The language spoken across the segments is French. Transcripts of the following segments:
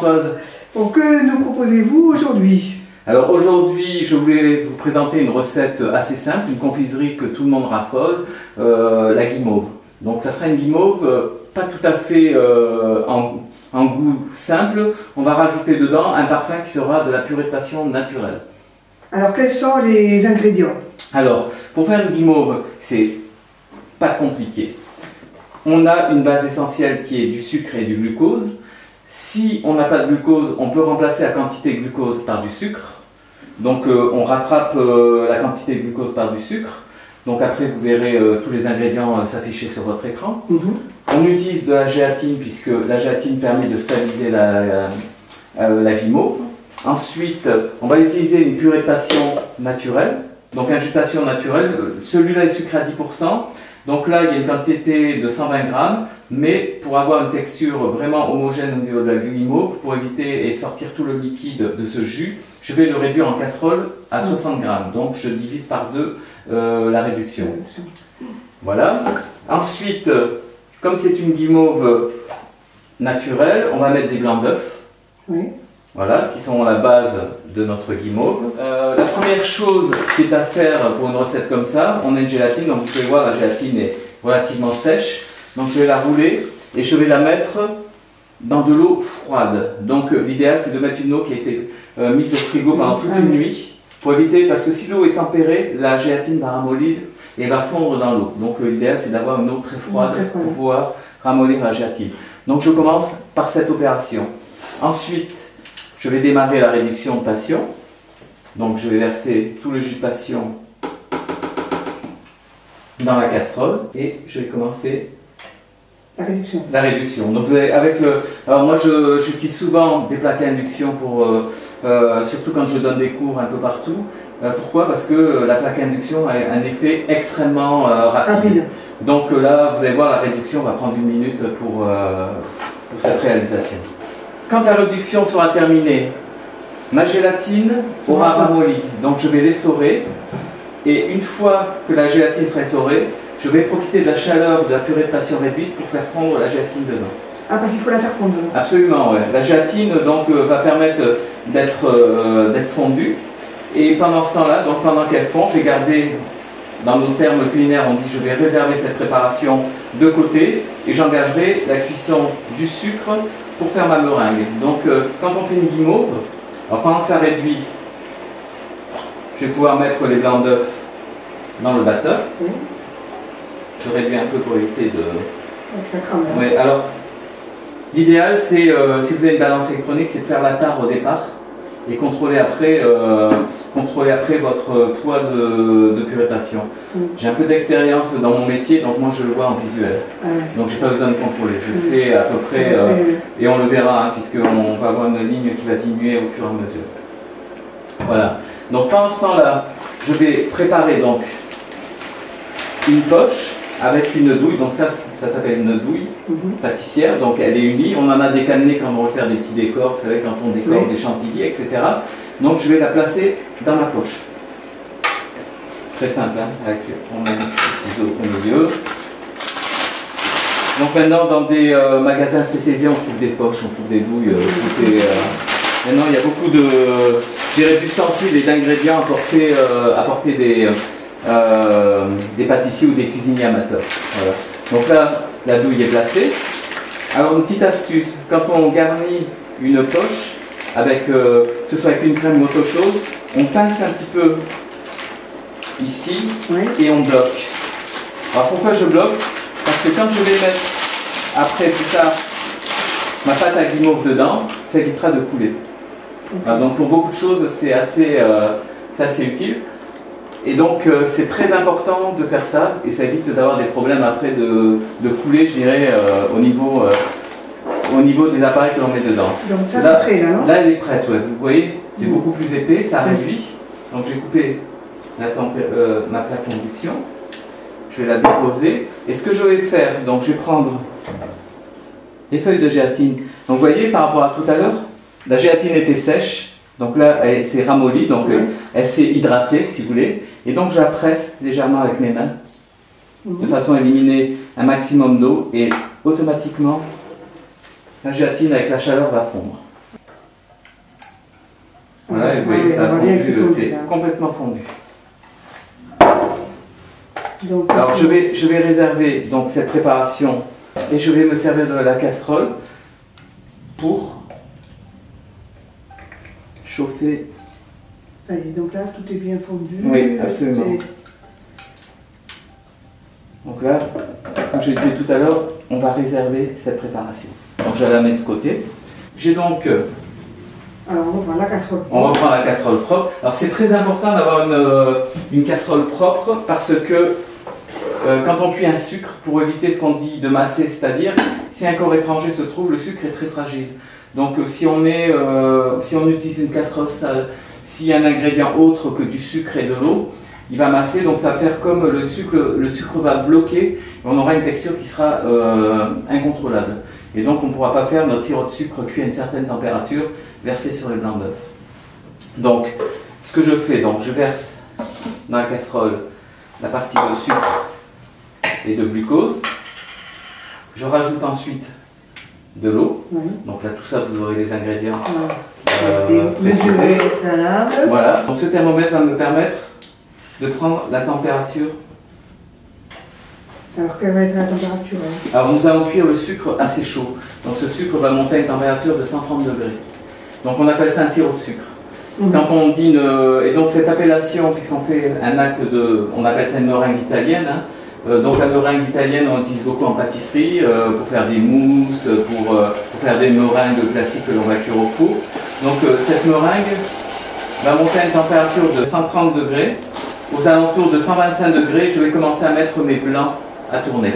Françoise. Donc, que nous proposez-vous aujourd'hui? Alors aujourd'hui, je voulais vous présenter une recette assez simple, une confiserie que tout le monde raffole, la guimauve. Donc ça sera une guimauve pas tout à fait en goût simple. On va rajouter dedans un parfum qui sera de la purée de passion naturelle. Alors quels sont les ingrédients? Alors, pour faire une guimauve, c'est pas compliqué. On a une base essentielle qui est du sucre et du glucose. Si on n'a pas de glucose, on peut remplacer la quantité de glucose par du sucre. Donc on rattrape la quantité de glucose par du sucre. Donc après vous verrez tous les ingrédients s'afficher sur votre écran. On utilise de la gélatine puisque la gélatine permet de stabiliser la guimauve. Ensuite on va utiliser une purée de passion naturelle. Donc un jus de passion naturel, celui-là est sucré à 10%. Donc là, il y a une quantité de 120 grammes, mais pour avoir une texture vraiment homogène au niveau de la guimauve, pour éviter et sortir tout le liquide de ce jus, je vais le réduire en casserole à 60 grammes. Donc je divise par deux la réduction. Voilà. Ensuite, comme c'est une guimauve naturelle, on va mettre des blancs d'œufs. Oui. Voilà, qui sont la base de notre guimauve. La première chose qui est à faire pour une recette comme ça, on a une gélatine, donc vous pouvez voir la gélatine est relativement sèche. Donc je vais la rouler et je vais la mettre dans de l'eau froide. Donc l'idéal c'est de mettre une eau qui a été mise au frigo pendant toute une nuit pour éviter, parce que si l'eau est tempérée, la gélatine va ramollir et va fondre dans l'eau. Donc l'idéal c'est d'avoir une eau très froide pour pouvoir ramollir la gélatine. Donc je commence par cette opération. Ensuite, je vais démarrer la réduction de passion. Donc je vais verser tout le jus de passion dans la casserole et je vais commencer la réduction. Donc vous avez, alors moi j'utilise souvent des plaques à induction pour surtout quand je donne des cours un peu partout. Pourquoi? Parce que la plaque à induction a un effet extrêmement rapide. Donc là vous allez voir, la réduction va prendre 1 minute pour cette réalisation. Quand la réduction sera terminée, ma gélatine aura ramolli, donc je vais l'essorer et une fois que la gélatine sera essorée, je vais profiter de la chaleur de la purée de passion réduite pour faire fondre la gélatine dedans. Ah, parce qu'il faut la faire fondre. Absolument, ouais. La gélatine donc va permettre d'être fondue et pendant ce temps-là, donc pendant qu'elle fond, je vais garder, dans nos termes culinaires on dit je vais réserver cette préparation de côté et j'engagerai la cuisson du sucre pour faire ma meringue. Donc quand on fait une guimauve, alors pendant que ça réduit, je vais pouvoir mettre les blancs d'œufs dans le batteur. Je réduis un peu pour éviter de... Ça crame. Oui, alors l'idéal c'est, si vous avez une balance électronique, c'est de faire la tare au départ et contrôler après votre poids de purée de passion. J'ai un peu d'expérience dans mon métier, donc moi je le vois en visuel. Donc j'ai pas besoin de contrôler, je sais à peu près, et on le verra, hein, puisqu'on va avoir une ligne qui va diminuer au fur et à mesure. Voilà, donc pendant ce temps-là, je vais préparer donc une poche avec une douille, donc ça s'appelle une douille pâtissière, donc elle est unie. On en a des cannelés quand on veut faire des petits décors, vous savez, quand on décore des chantilly, etc. Donc je vais la placer dans ma poche. Très simple, hein, avec, on a des ciseaux au milieu. Donc maintenant dans des magasins spécialisés on trouve des poches, on trouve des douilles, maintenant il y a beaucoup d'ustensiles et d'ingrédients à porter des pâtissiers ou des cuisiniers amateurs. Voilà. Donc là, la douille est placée. Alors une petite astuce, quand on garnit une poche, avec, que ce soit avec une crème ou autre chose, on pince un petit peu ici et on bloque. Alors pourquoi je bloque? Parce que quand je vais mettre après plus tard ma pâte à guimauve dedans, ça évitera de couler. Alors, donc pour beaucoup de choses, c'est assez utile. Et donc c'est très important de faire ça et ça évite d'avoir des problèmes après de couler, je dirais, au niveau des appareils que l'on met dedans. Donc ça c'est prêt là, non? Là elle est prête, ouais. Vous voyez, c'est beaucoup plus épais, ça réduit. Donc je vais couper ma plaque d'induction, je vais la déposer. Et ce que je vais faire, donc je vais prendre les feuilles de gélatine. Donc vous voyez, par rapport à tout à l'heure, la gélatine était sèche. Donc là, elle s'est ramollie, donc elle s'est hydratée, si vous voulez. Et donc, je la presse légèrement avec mes mains, de façon à éliminer un maximum d'eau. Et automatiquement, la gélatine, avec la chaleur, va fondre. Voilà, et vous voyez, ça a fondu, c'est complètement fondu. Donc, alors je vais réserver donc cette préparation et je vais me servir de la casserole pour chauffer. Allez, donc là, tout est bien fondu. Oui, absolument. Donc là, comme je disais tout à l'heure, on va réserver cette préparation. Donc je la mets de côté. J'ai donc... alors on reprend la casserole propre. On reprend la casserole propre. Alors c'est très important d'avoir une casserole propre parce que quand on cuit un sucre, pour éviter ce qu'on dit de masser, c'est-à-dire si un corps étranger se trouve, le sucre est très fragile. Donc si on utilise une casserole sale, s'il y a un ingrédient autre que du sucre et de l'eau, il va masser, donc ça va faire comme le sucre va bloquer, et on aura une texture qui sera incontrôlable. Et donc on ne pourra pas faire notre sirop de sucre cuit à une certaine température versé sur les blancs d'œufs. Donc ce que je fais, donc je verse dans la casserole la partie de sucre et de glucose. Je rajoute ensuite de l'eau. Oui. Donc là tout ça vous aurez les ingrédients mesurés préalables. Voilà. Donc ce thermomètre va me permettre de prendre la température. Alors quelle va être la température? Alors nous allons cuire le sucre assez chaud. Donc ce sucre va monter à une température de 130 degrés. Donc on appelle ça un sirop de sucre. Quand on dit et donc cette appellation, puisqu'on fait un acte on appelle ça une meringue italienne. Donc la meringue italienne, on l'utilise beaucoup en pâtisserie pour faire des mousses, pour faire des meringues classiques que l'on va cuire au four. Donc cette meringue va monter à une température de 130 degrés. Aux alentours de 125 degrés, je vais commencer à mettre mes blancs à tourner.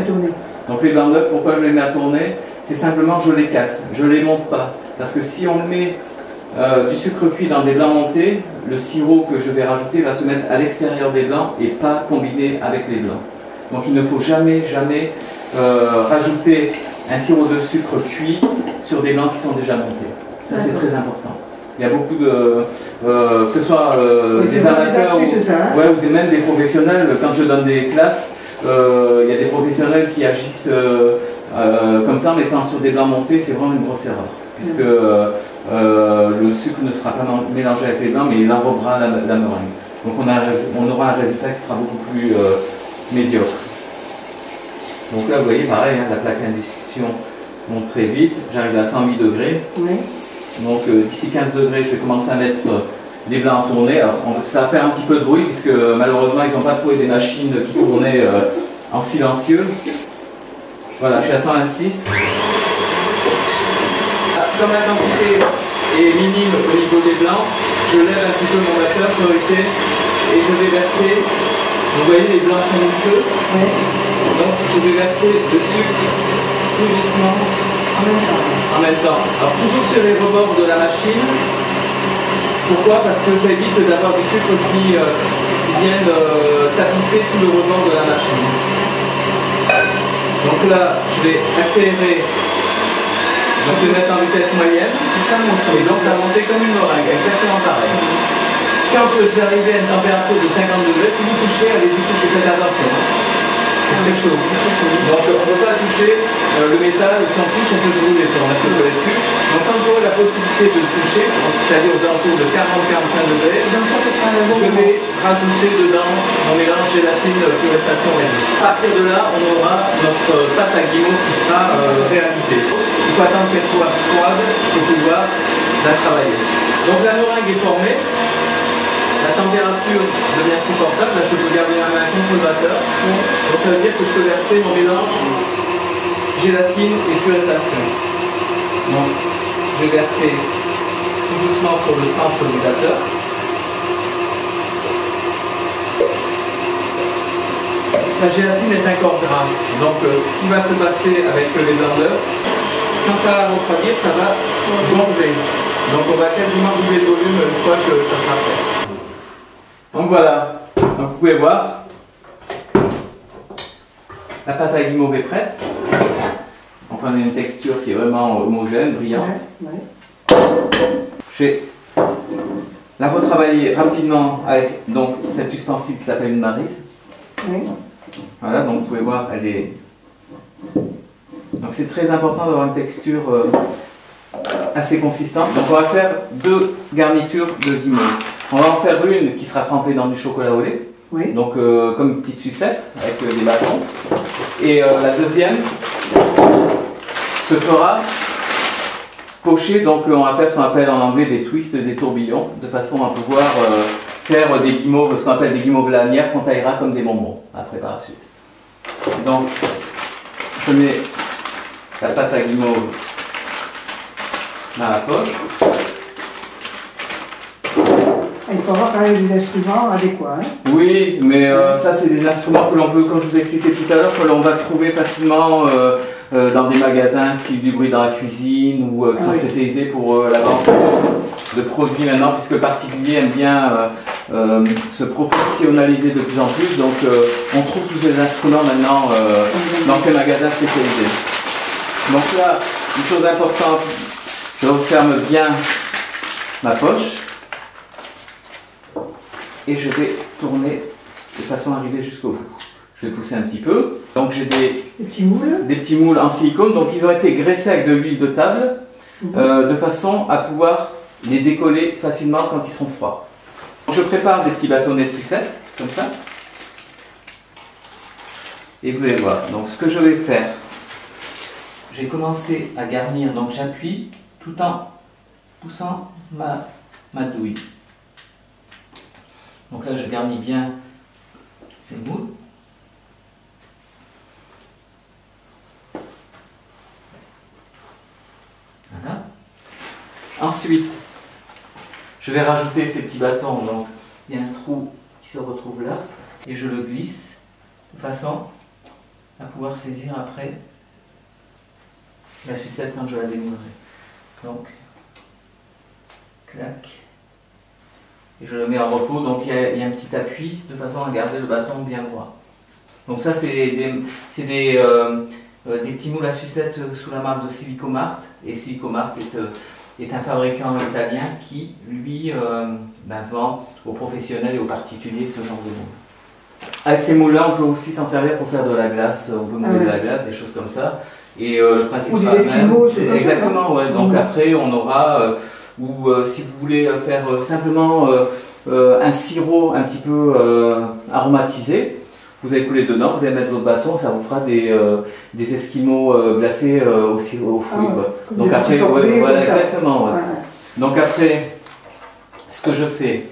Donc les blancs d'œufs, pourquoi je les mets à tourner? C'est simplement je les casse, je ne les monte pas. Parce que si on met du sucre cuit dans des blancs montés, le sirop que je vais rajouter va se mettre à l'extérieur des blancs et pas combiné avec les blancs. Donc il ne faut jamais rajouter un sirop de sucre cuit sur des blancs qui sont déjà montés. Ça c'est très important. Il y a beaucoup de, que ce soit des amateurs ou même des professionnels, quand je donne des classes, il y a des professionnels qui agissent comme ça en mettant sur des blancs montés, c'est vraiment une grosse erreur. Puisque le sucre ne sera pas mélangé avec les blancs, mais il enrobera la meringue. Donc on aura un résultat qui sera beaucoup plus médiocre. Donc là vous voyez pareil, hein, la plaque d'induction monte très vite, j'arrive à 108 degrés. Oui. Donc d'ici 15 degrés, je vais commencer à mettre les blancs à tourner. Alors ça va faire un petit peu de bruit puisque malheureusement ils n'ont pas trouvé des machines qui tournaient en silencieux. Voilà, je suis à 126. Comme la quantité est minime au niveau des blancs, je lève un petit peu mon batteur priorité et je vais verser. Vous voyez, les blancs sont mousseux. Oui. Donc je vais verser le sucre tout doucement. En même temps. Alors toujours sur les rebords de la machine. Pourquoi? Parce que ça évite d'avoir du sucre qui vienne tapisser tout le rebord de la machine. Donc là, je vais accélérer. Donc je vais mettre en vitesse moyenne. Et donc ça va monter comme une meringue, exactement pareil. Quand je vais arriver à une température de 50 degrés, si vous touchez, allez-y toucher, faites attention. C'est très chaud. Donc on ne peut pas toucher le métal, si on touche on peut se brûler, on reste collé dessus. Donc quand j'aurai la possibilité de le toucher, c'est-à-dire aux alentours de 40-45 degrés, je vais rajouter dedans mon mélange gélatine purification réduite. À partir de là, on aura notre pâte à guimauve qui sera réalisée. Il faut attendre qu'elle soit froide pour pouvoir la travailler. Donc la meringue est formée. La température devient supportable, là je peux garder ma main contre le batteur. Donc ça veut dire que je peux verser mon mélange gélatine et purification. Donc je vais verser tout doucement sur le centre du batteur. La gélatine est un corps gras, donc ce qui va se passer avec les blancs d'œufs, quand ça va refroidir, ça va gonfler. Donc on va quasiment doubler le volume une fois que ça sera fait. Donc voilà, donc vous pouvez voir, la pâte à guimauve est prête. Donc on a une texture qui est vraiment homogène, brillante. Je vais la retravailler rapidement avec donc, cet ustensile qui s'appelle une maryse. Voilà, donc vous pouvez voir, elle est... Donc c'est très important d'avoir une texture assez consistante. Donc on va faire 2 garnitures de guimauve. On va en faire une qui sera trempée dans du chocolat au lait. Oui. Donc comme une petite sucette avec des bâtons. Et la deuxième se fera pocher, donc on va faire ce qu'on appelle en anglais des twists, des tourbillons, de façon à pouvoir faire des guimauves, ce qu'on appelle des guimauves lanières qu'on taillera comme des bonbons après par la suite. Donc je mets la pâte à guimauve dans la poche. Il faut avoir quand même des instruments adéquats. Hein. Oui, mais ça c'est des instruments que l'on peut, comme je vous ai expliqué tout à l'heure, que l'on va trouver facilement dans des magasins style du bruit dans la cuisine ou qui sont spécialisés pour la vente de produits maintenant, puisque le particulier aime bien se professionnaliser de plus en plus. Donc on trouve tous ces instruments maintenant dans ces magasins spécialisés. Donc là, une chose importante, je referme bien ma poche. Et je vais tourner de façon à arriver jusqu'au bout. Je vais pousser un petit peu. Donc j'ai des petits moules en silicone. Donc ils ont été graissés avec de l'huile de table de façon à pouvoir les décoller facilement quand ils seront froids. Donc, je prépare des petits bâtonnets de sucette, comme ça. Et vous allez voir. Donc ce que je vais faire, je vais commencer à garnir. Donc j'appuie tout en poussant ma douille. Donc là, je garnis bien ces moules. Voilà. Ensuite, je vais rajouter ces petits bâtons. Donc, il y a un trou qui se retrouve là. Et je le glisse de façon à pouvoir saisir après la sucette quand je la démoulerai. Donc, clac. Et je le mets en repos, donc il y a un petit appui de façon à garder le bâton bien droit. Donc ça c'est des petits moules à sucette sous la marque de Silicomart. Et Silicomart est un fabricant italien qui, lui, vend aux professionnels et aux particuliers ce genre de moules. Avec ces moules-là, on peut aussi s'en servir pour faire de la glace. On peut mouler de la glace, des choses comme ça. Et le principe sera le même. Exactement, ouais. Donc après, on aura... ou si vous voulez faire simplement un sirop un petit peu aromatisé, vous allez couler dedans, vous allez mettre votre bâton, ça vous fera des esquimaux glacés aux fruits. Donc après, voilà, exactement. Ouais. Donc après, ce que je fais,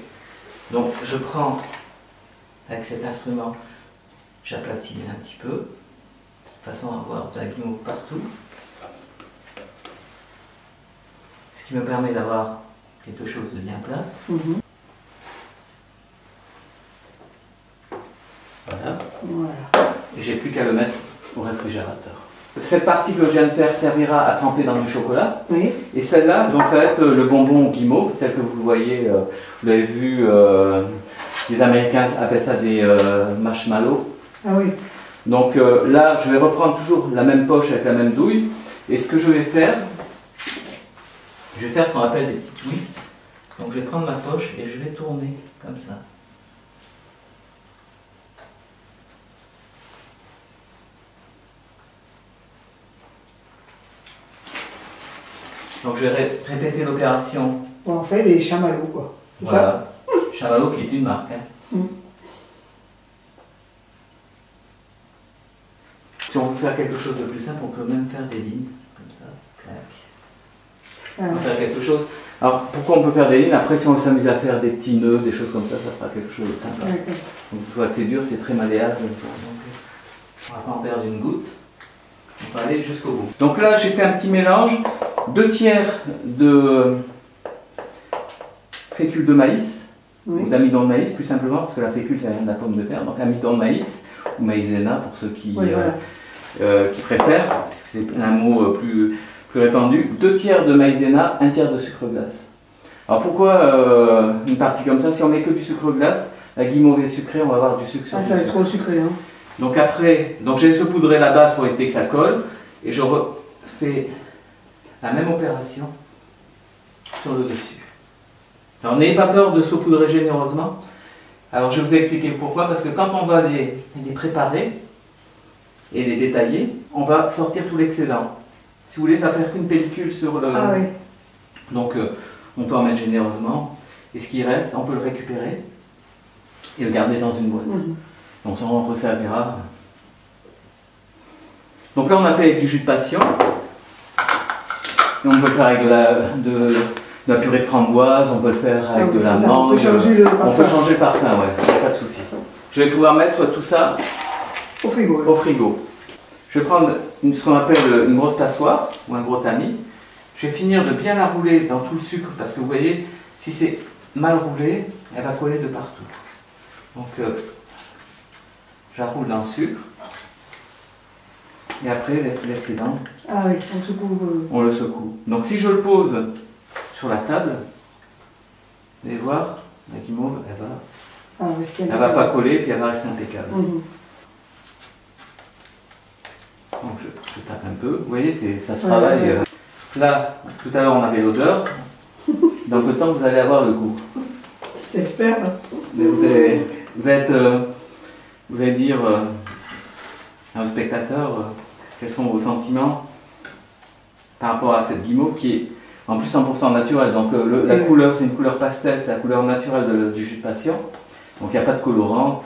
donc je prends avec cet instrument, j'aplatis un petit peu, de façon à avoir de la guimauve partout. Ce qui me permet d'avoir quelque chose de bien plat. Voilà. Et j'ai plus qu'à le mettre au réfrigérateur. Cette partie que je viens de faire servira à tremper dans du chocolat. Oui. Et celle-là, donc ça va être le bonbon guimauve, tel que vous le voyez, vous l'avez vu, les Américains appellent ça des marshmallows. Ah oui. Donc là, je vais reprendre toujours la même poche avec la même douille. Et ce que je vais faire, ce qu'on appelle des petits twists. Donc je vais prendre ma poche et je vais tourner comme ça. Donc je vais répéter l'opération. On fait les chamallows quoi. Voilà. Chamallow qui est une marque. Hein. Si on veut faire quelque chose de plus simple, on peut même faire des lignes comme ça. Clac. On peut faire quelque chose. Alors pourquoi on peut faire des lignes? Après, si on s'amuse à faire des petits nœuds, des choses comme ça, ça fera quelque chose de sympa. Donc une fois que c'est dur, c'est très malléable. Donc on ne va pas en perdre une goutte. On va aller jusqu'au bout. Donc là, j'ai fait un petit mélange. 2 tiers de fécule de maïs, ou d'amidon de maïs plus simplement, parce que la fécule ça vient de la pomme de terre. Donc amidon de maïs, ou maïzena pour ceux qui préfèrent, puisque c'est un mot plus répandu. 2 tiers de maïzena, 1 tiers de sucre glace. Alors pourquoi une partie comme ça? Si on met que du sucre glace, la guimauve est sucrée, on va avoir du sucre sur du ça va sucre. être trop sucré. Hein. Donc après, j'ai saupoudré la base pour éviter que ça colle, et je refais la même opération sur le dessus. Alors n'ayez pas peur de saupoudrer généreusement. Alors je vais vous expliquer pourquoi, parce que quand on va les préparer et les détailler, on va sortir tout l'excédent. Si vous voulez, ça va faire qu'une pellicule sur le... Donc on peut en mettre généreusement. Et ce qui reste, on peut le récupérer et le garder dans une boîte. Donc ça on resservira. Donc là on a fait avec du jus de passion. Et on peut le faire avec de la purée de framboise, on peut le faire avec de la mangue. On peut changer le parfum, ouais, pas de souci. Je vais pouvoir mettre tout ça au frigo. Au frigo. Je vais prendre ce qu'on appelle une grosse passoire ou un gros tamis. Je vais finir de bien la rouler dans tout le sucre parce que vous voyez, si c'est mal roulé, elle va coller de partout. Donc je la roule dans le sucre. Et après, l'excédent, ah oui, on secoue. On le secoue. Donc si je le pose sur la table, vous allez voir, la guimauve, elle va pas coller, puis elle va rester impeccable. Donc je tape un peu. Vous voyez, ça se travaille. Là, tout à l'heure, on avait l'odeur. Dans peu de temps, vous allez avoir le goût. J'espère. Mais vous allez dire à vos spectateurs quels sont vos sentiments par rapport à cette guimauve qui est en plus 100% naturelle. Donc la couleur, c'est une couleur pastel, c'est la couleur naturelle du jus de passion. Donc il n'y a pas de colorant,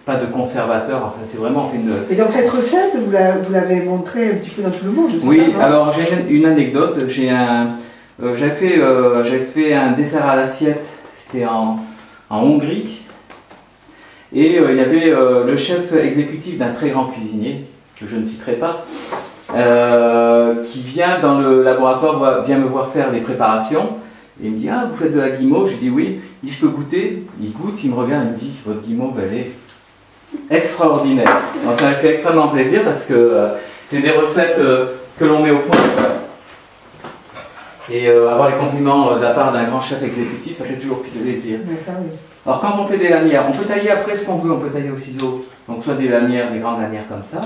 pas de conservateur, enfin c'est vraiment une... Et donc cette recette, vous l'avez montrée un petit peu dans tout le monde? Oui, ça, alors j'ai une anecdote, j'avais fait un dessert à l'assiette, c'était en Hongrie. Et il y avait le chef exécutif d'un très grand cuisinier, que je ne citerai pas, qui vient dans le laboratoire, vient me voir faire les préparations. Et il me dit, ah, vous faites de la guimauve? Je dis oui. Il dit, je peux goûter? Il goûte, il me regarde, il me dit, votre guimauve, elle est extraordinaire. Alors, ça m'a fait extrêmement plaisir parce que c'est des recettes que l'on met au point. Et avoir les compliments de la part d'un grand chef exécutif, ça fait toujours plaisir. Alors quand on fait des lanières, on peut tailler après ce qu'on veut, on peut tailler au ciseau. Donc soit des lanières, des grandes lanières comme ça.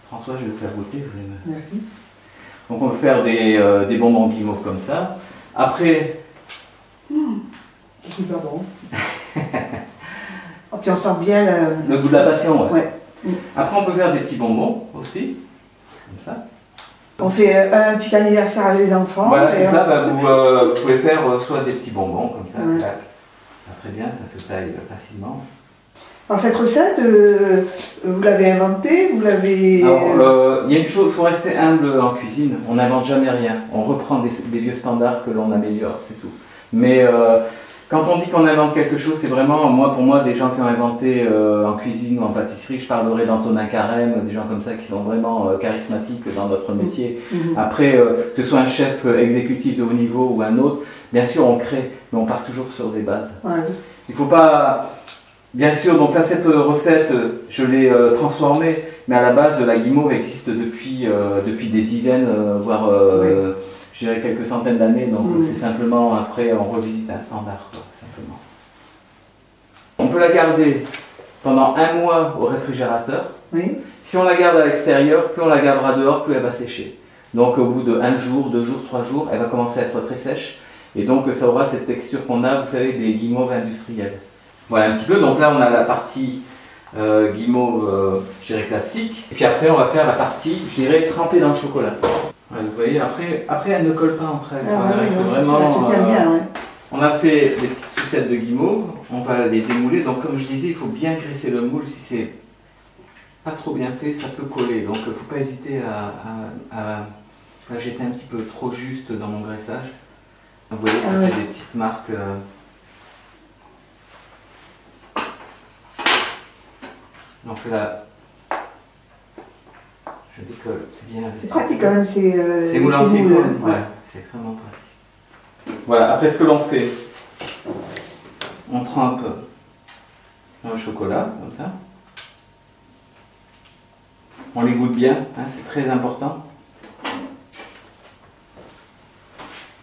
François, je vais vous faire goûter, vous allez me... Merci. Donc on peut faire des bonbons guimauve comme ça. Après... C'est super bon. Oh, puis on sent bien le goût de la passion, ouais. Après on peut faire des petits bonbons aussi, comme ça. On fait un petit anniversaire avec les enfants. Voilà, c'est ça, vous pouvez faire soit des petits bonbons comme ça, très bien, ça se taille facilement. Alors cette recette, vous l'avez inventée, vous l'avez... Alors, il y a une chose, il faut rester humble en cuisine, on n'invente jamais rien, on reprend des vieux standards que l'on améliore, c'est tout. Mais quand on dit qu'on invente quelque chose, c'est vraiment, pour moi, des gens qui ont inventé en cuisine ou en pâtisserie, je parlerai d'Antonin Carême, des gens comme ça qui sont vraiment charismatiques dans notre métier. Après, que ce soit un chef exécutif de haut niveau ou un autre, bien sûr on crée, mais on part toujours sur des bases. Il ne faut pas... Bien sûr, donc ça, cette recette, je l'ai transformée, mais à la base, la guimauve existe depuis des dizaines, voire je dirais quelques centaines d'années, donc c'est simplement, après, on revisite un standard, quoi, simplement. On peut la garder pendant 1 mois au réfrigérateur. Oui. Si on la garde à l'extérieur, plus on la gardera dehors, plus elle va sécher. Donc au bout de 1 jour, 2 jours, 3 jours, elle va commencer à être très sèche, et donc ça aura cette texture qu'on a, vous savez, des guimauves industrielles. Voilà un petit peu, donc là on a la partie guimauve, je dirais classique, et puis après on va faire la partie, je dirais, trempée dans le chocolat. Ouais, vous voyez, après elles ne collent pas entre elles. On a fait des petites sucettes de guimauve, on va les démouler, donc comme je disais, il faut bien graisser le moule, si c'est pas trop bien fait, ça peut coller, donc il ne faut pas hésiter à jeter un petit peu trop juste dans mon graissage. Vous voyez, ça fait des petites marques. Donc là, je décolle bien. C'est pratique quand même, c'est moule en silicone, c'est extrêmement pratique. Voilà, après ce que l'on fait, on trempe dans le chocolat, comme ça. On les goûte bien, c'est très important.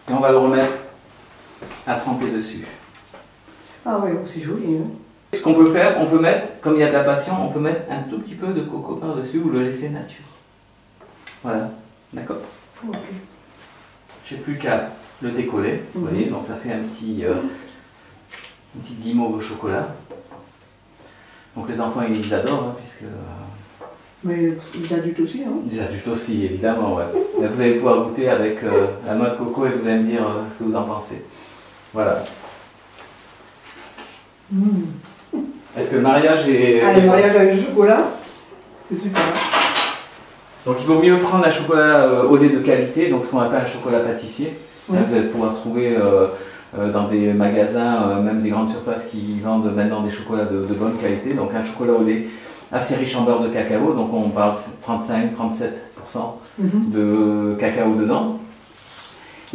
Et on va le remettre à tremper dessus. Ah ouais, c'est joli. Ce qu'on peut faire, on peut mettre, comme il y a de la passion, on peut mettre un tout petit peu de coco par-dessus ou le laisser nature. Voilà, d'accord. J'ai plus qu'à le décoller, vous voyez, donc ça fait une petite guimauve au chocolat. Donc les enfants ils adorent, puisque Mais les adultes aussi, hein. Les adultes aussi, évidemment, ouais. Mais vous allez pouvoir goûter avec la noix de coco et vous allez me dire ce que vous en pensez. Voilà. Est-ce que le mariage est... Ah, le mariage avec le chocolat, c'est super. Donc il vaut mieux prendre un chocolat au lait de qualité, donc ce qu'on appelle un chocolat pâtissier. Oui. Là, vous allez pouvoir trouver dans des magasins, même des grandes surfaces qui vendent maintenant des chocolats de bonne qualité. Donc un chocolat au lait assez riche en beurre de cacao, donc on parle 35-37% de cacao dedans.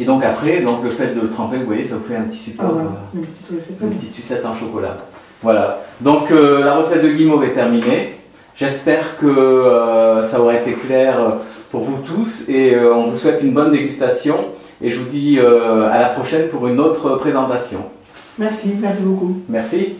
Et donc après, donc le fait de le tremper, vous voyez, ça vous fait un petit support, une petite sucette en chocolat. Voilà, donc la recette de guimauve est terminée. J'espère que ça aura été clair pour vous tous et on vous souhaite une bonne dégustation et je vous dis à la prochaine pour une autre présentation. Merci, merci beaucoup. Merci.